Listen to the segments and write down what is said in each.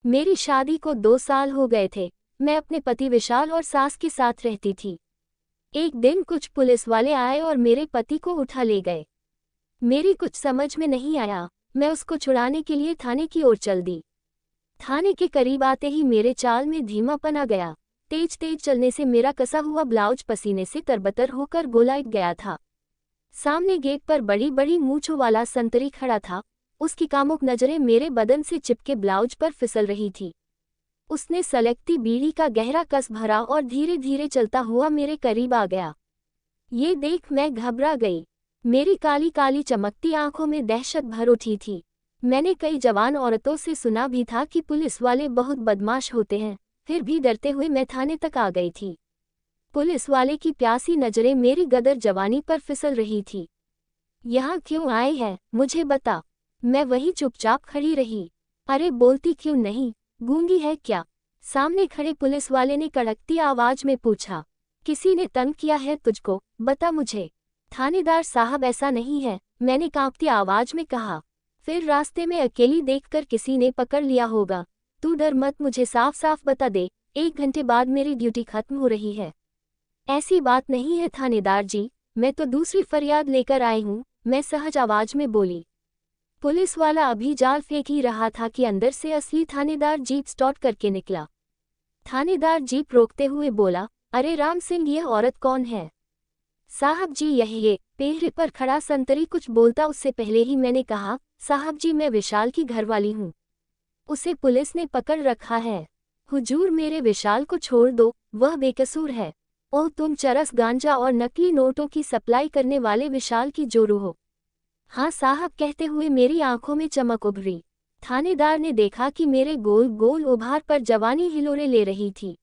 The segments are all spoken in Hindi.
मेरी शादी को 2 साल हो गए थे। मैं अपने पति विशाल और सास के साथ रहती थी। एक दिन कुछ पुलिस वाले आए और मेरे पति को उठा ले गए। मेरी कुछ समझ में नहीं आया। मैं उसको छुड़ाने के लिए थाने की ओर चल दी। थाने के करीब आते ही मेरे चाल में धीमापन आ गया। तेज तेज चलने से मेरा कसा हुआ ब्लाउज पसीने से तरबतर होकर गोलाइट गया था। सामने गेट पर बड़ी बड़ी मूंछों वाला संतरी खड़ा था। उसकी कामुक नजरें मेरे बदन से चिपके ब्लाउज पर फिसल रही थी। उसने सलगती बीड़ी का गहरा कस भरा और धीरे धीरे चलता हुआ मेरे करीब आ गया। ये देख मैं घबरा गई। मेरी काली काली चमकती आंखों में दहशत भर उठी थी। मैंने कई जवान औरतों से सुना भी था कि पुलिस वाले बहुत बदमाश होते हैं, फिर भी डरते हुए मैं थाने तक आ गई थी। पुलिस वाले की प्यासी नजरें मेरी गदर जवानी पर फिसल रही थी। यहाँ क्यों आए हैं, मुझे बता। मैं वहीं चुपचाप खड़ी रही। अरे बोलती क्यों नहीं, गूंगी है क्या? सामने खड़े पुलिस वाले ने कड़कती आवाज में पूछा। किसी ने तंग किया है तुझको, बता मुझे। थानेदार साहब ऐसा नहीं है, मैंने कांपती आवाज में कहा। फिर रास्ते में अकेली देखकर किसी ने पकड़ लिया होगा। तू डर मत, मुझे साफ साफ बता दे, 1 घंटे बाद मेरी ड्यूटी खत्म हो रही है। ऐसी बात नहीं है थानेदार जी, मैं तो दूसरी फरियाद लेकर आई हूँ, मैं सहज आवाज में बोली। पुलिस वाला अभी जाल फेंक ही रहा था कि अंदर से असली थानेदार जीप स्टॉप करके निकला। थानेदार जीप रोकते हुए बोला, अरे राम सिंह, यह औरत कौन है? साहब जी यही ये पेहरे पर खड़ा संतरी कुछ बोलता उससे पहले ही मैंने कहा, साहब जी मैं विशाल की घरवाली हूँ। उसे पुलिस ने पकड़ रखा है। हुजूर मेरे विशाल को छोड़ दो, वह बेकसूर है। ओह, तुम चरस गांजा और नकली नोटों की सप्लाई करने वाले विशाल की जोरू हो? हाँ साहब, कहते हुए मेरी आंखों में चमक उभरी। थानेदार ने देखा कि मेरे गोल गोल उभार पर जवानी हिलोरे ले रही थी।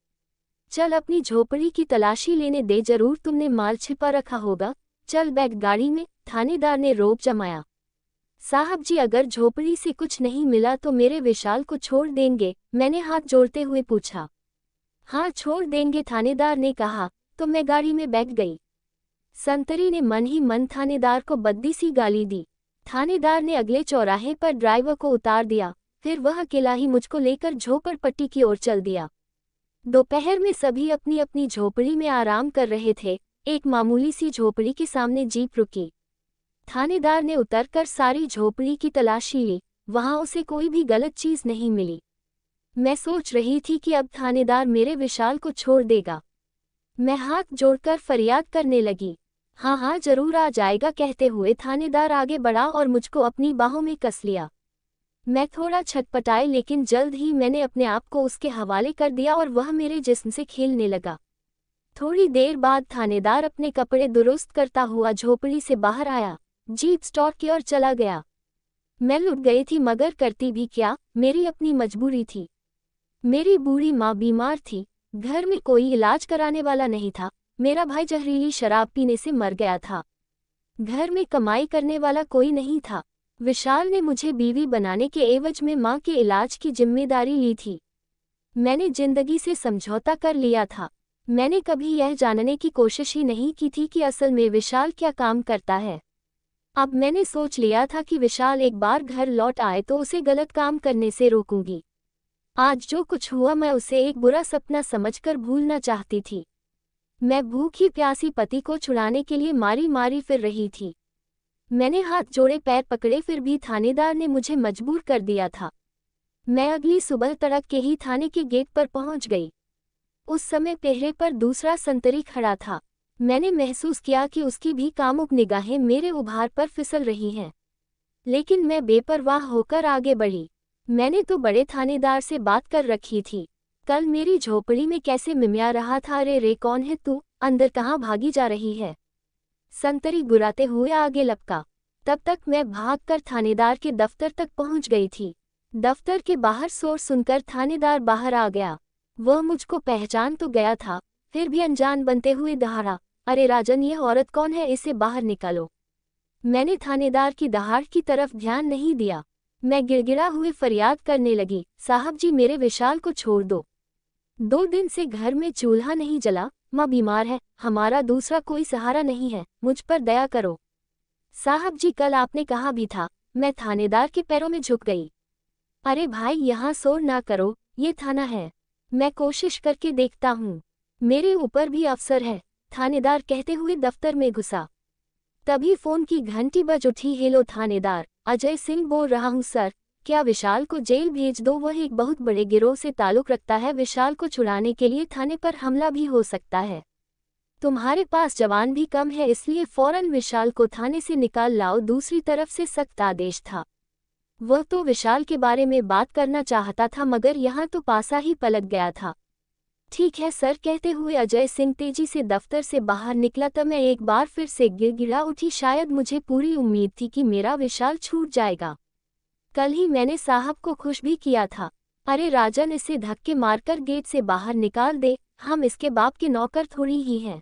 चल अपनी झोपड़ी की तलाशी लेने दे, जरूर तुमने माल छिपा रखा होगा। चल बैठ गाड़ी में, थानेदार ने रोब जमाया। साहब जी अगर झोपड़ी से कुछ नहीं मिला तो मेरे विशाल को छोड़ देंगे? मैंने हाथ जोड़ते हुए पूछा। हाँ छोड़ देंगे, थानेदार ने कहा। तो मैं गाड़ी में बैठ गई। संतरी ने मन ही मन थानेदार को बद्दी सी गाली दी। थानेदार ने अगले चौराहे पर ड्राइवर को उतार दिया, फिर वह अकेला ही मुझको लेकर झोपड़पट्टी की ओर चल दिया। दोपहर में सभी अपनी अपनी झोपड़ी में आराम कर रहे थे। एक मामूली सी झोपड़ी के सामने जीप रुकी। थानेदार ने उतरकर सारी झोपड़ी की तलाशी ली, वहां उसे कोई भी गलत चीज नहीं मिली। मैं सोच रही थी कि अब थानेदार मेरे विशाल को छोड़ देगा। मैं हाथ जोड़कर फरियाद करने लगी। हाँ हाँ जरूर आ जाएगा, कहते हुए थानेदार आगे बढ़ा और मुझको अपनी बाहों में कस लिया। मैं थोड़ा छटपटाई, लेकिन जल्द ही मैंने अपने आप को उसके हवाले कर दिया और वह मेरे जिस्म से खेलने लगा। थोड़ी देर बाद थानेदार अपने कपड़े दुरुस्त करता हुआ झोपड़ी से बाहर आया, जीप स्टॉप की ओर चला गया। मैं लुट गई थी, मगर करती भी क्या, मेरी अपनी मजबूरी थी। मेरी बूढ़ी माँ बीमार थी, घर में कोई इलाज कराने वाला नहीं था। मेरा भाई जहरीली शराब पीने से मर गया था। घर में कमाई करने वाला कोई नहीं था। विशाल ने मुझे बीवी बनाने के एवज में माँ के इलाज की जिम्मेदारी ली थी। मैंने जिंदगी से समझौता कर लिया था। मैंने कभी यह जानने की कोशिश ही नहीं की थी कि असल में विशाल क्या काम करता है। अब मैंने सोच लिया था कि विशाल एक बार घर लौट आए तो उसे गलत काम करने से रोकूंगी। आज जो कुछ हुआ मैं उसे एक बुरा सपना समझकर भूलना चाहती थी। मैं भूखी प्यासी पति को छुड़ाने के लिए मारी मारी फिर रही थी। मैंने हाथ जोड़े पैर पकड़े, फिर भी थानेदार ने मुझे मजबूर कर दिया था। मैं अगली सुबह तड़क के ही थाने के गेट पर पहुंच गई। उस समय पहरे पर दूसरा संतरी खड़ा था। मैंने महसूस किया कि उसकी भी कामुक निगाहें मेरे उभार पर फिसल रही हैं, लेकिन मैं बेपरवाह होकर आगे बढ़ी। मैंने तो बड़े थानेदार से बात कर रखी थी। कल मेरी झोपड़ी में कैसे मिमिया रहा था, अरे रे कौन है तू, अंदर कहाँ भागी जा रही है? संतरी गुराते हुए आगे लपका। तब तक मैं भागकर थानेदार के दफ्तर तक पहुंच गई थी। दफ्तर के बाहर शोर सुनकर थानेदार बाहर आ गया। वह मुझको पहचान तो गया था, फिर भी अनजान बनते हुए दहाड़ा, अरे राजन, यह औरत कौन है, इसे बाहर निकालो। मैंने थानेदार की दहाड़ की तरफ ध्यान नहीं दिया। मैं गिड़गिड़ा हुए फरियाद करने लगी, साहब जी मेरे विशाल को छोड़ दो। 2 दिन से घर में चूल्हा नहीं जला, माँ बीमार है, हमारा दूसरा कोई सहारा नहीं है, मुझ पर दया करो। साहब जी कल आपने कहा भी था। मैं थानेदार के पैरों में झुक गई। अरे भाई यहाँ शोर ना करो, ये थाना है। मैं कोशिश करके देखता हूँ। मेरे ऊपर भी अफसर है, थानेदार कहते हुए दफ्तर में घुसा। तभी फोन की घंटी बज उठी। हेलो थानेदार, अजय सिंह बोल रहा हूँ सर। क्या विशाल को जेल भेज दो? वह एक बहुत बड़े गिरोह से ताल्लुक रखता है। विशाल को छुड़ाने के लिए थाने पर हमला भी हो सकता है। तुम्हारे पास जवान भी कम है, इसलिए फौरन विशाल को थाने से निकाल लाओ। दूसरी तरफ से सख्त आदेश था। वह तो विशाल के बारे में बात करना चाहता था, मगर यहाँ तो पासा ही पलट गया था। ठीक है सर, कहते हुए अजय सिंह तेजी से दफ्तर से बाहर निकला। तब मैं एक बार फिर से गिड़गिड़ा उठी। शायद मुझे पूरी उम्मीद थी कि मेरा विशाल छूट जाएगा। कल ही मैंने साहब को खुश भी किया था। अरे राजन, इसे धक्के मारकर गेट से बाहर निकाल दे, हम इसके बाप के नौकर थोड़ी ही हैं।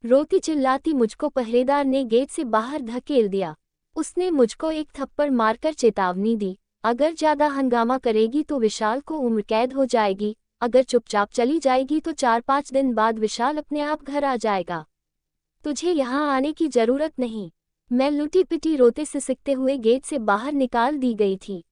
रोती चिल्लाती मुझको पहरेदार ने गेट से बाहर धकेल दिया। उसने मुझको एक थप्पड़ मारकर चेतावनी दी, अगर ज्यादा हंगामा करेगी तो विशाल को उम्र कैद हो जाएगी। अगर चुपचाप चली जाएगी तो 4-5 दिन बाद विशाल अपने आप घर आ जाएगा। तुझे यहाँ आने की जरूरत नहीं। मैं लुटी पिटी रोते सिसकते हुए गेट से बाहर निकाल दी गई थी।